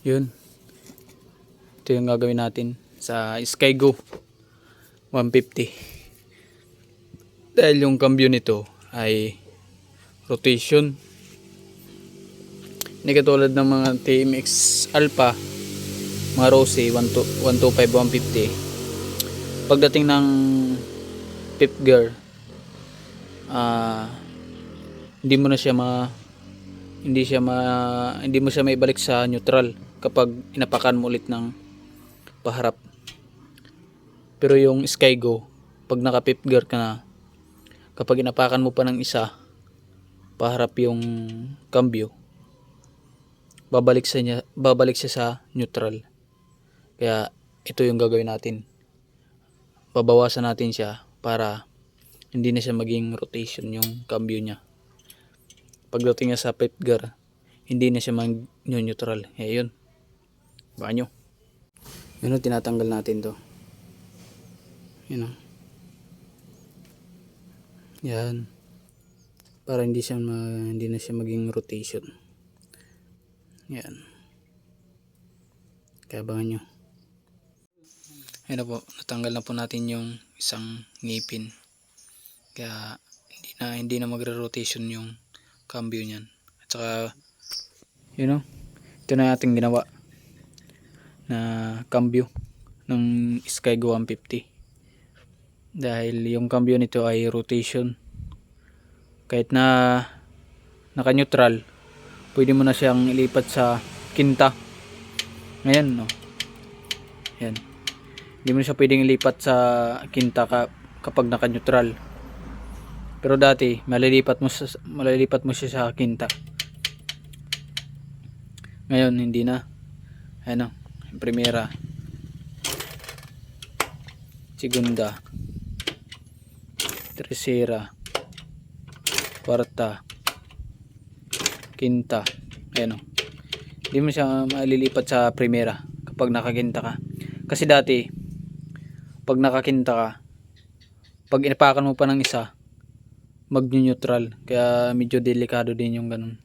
Yun. Ito yung gagawin natin sa Skygo 150. Dahil yung cambio nito ay rotation. Hindi katulad ng mga TMX Alpha, mga Rossi 125, 150. Pagdating ng fifth gear, hindi mo siya maibalik sa neutral kapag inapakan mo ulit ng paharap. Pero yung Skygo, pag naka fifth gear ka na, kapag inapakan mo pa ng isa paharap yung cambio, babalik siya sa neutral. Kaya ito yung gagawin natin, babawasan natin siya para hindi na siya maging rotation yung cambio niya. Pagdating niya sa fifth gear, hindi na siya mag-neutral. Yun, banyo. Yun, tinatanggal natin to. Yun, yan, para hindi na siya maging rotation. Yan, kaya abangan nyo. Ayun na po, natanggal na po natin yung isang ngipin. Kaya hindi na magre-rotation yung cambio niyan. At saka ito na ating ginawa na cambio ng Skygo 150. Dahil yung cambio nito ay rotation. Kahit na naka-neutral, pwede mo na siyang ilipat sa kinta. Ngayon, no. Yan. Hindi mo siya pwedeng ilipat sa kinta kapag naka-neutral. Pero dati, malilipat mo siya sa kinta. Ngayon, hindi na. Ayan o. Primera. Segunda. Tercera. Kwarta. Quinta. Ayan o. Hindi mo siya malilipat sa primera kapag nakakinta ka. Kasi dati, pag nakakinta ka, pag inapakan mo pa ng isa, mag-neutral. Kaya medyo delikado din yung ganun.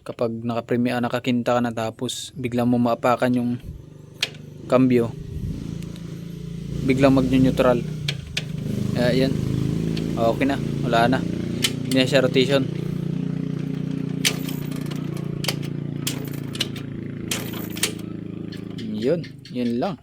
Kapag nakakinta ka na tapos biglang mo maapakan yung cambio, biglang mag-neutral. Yan. Okay na. Wala na. Hindi na siya rotation. Yun lang.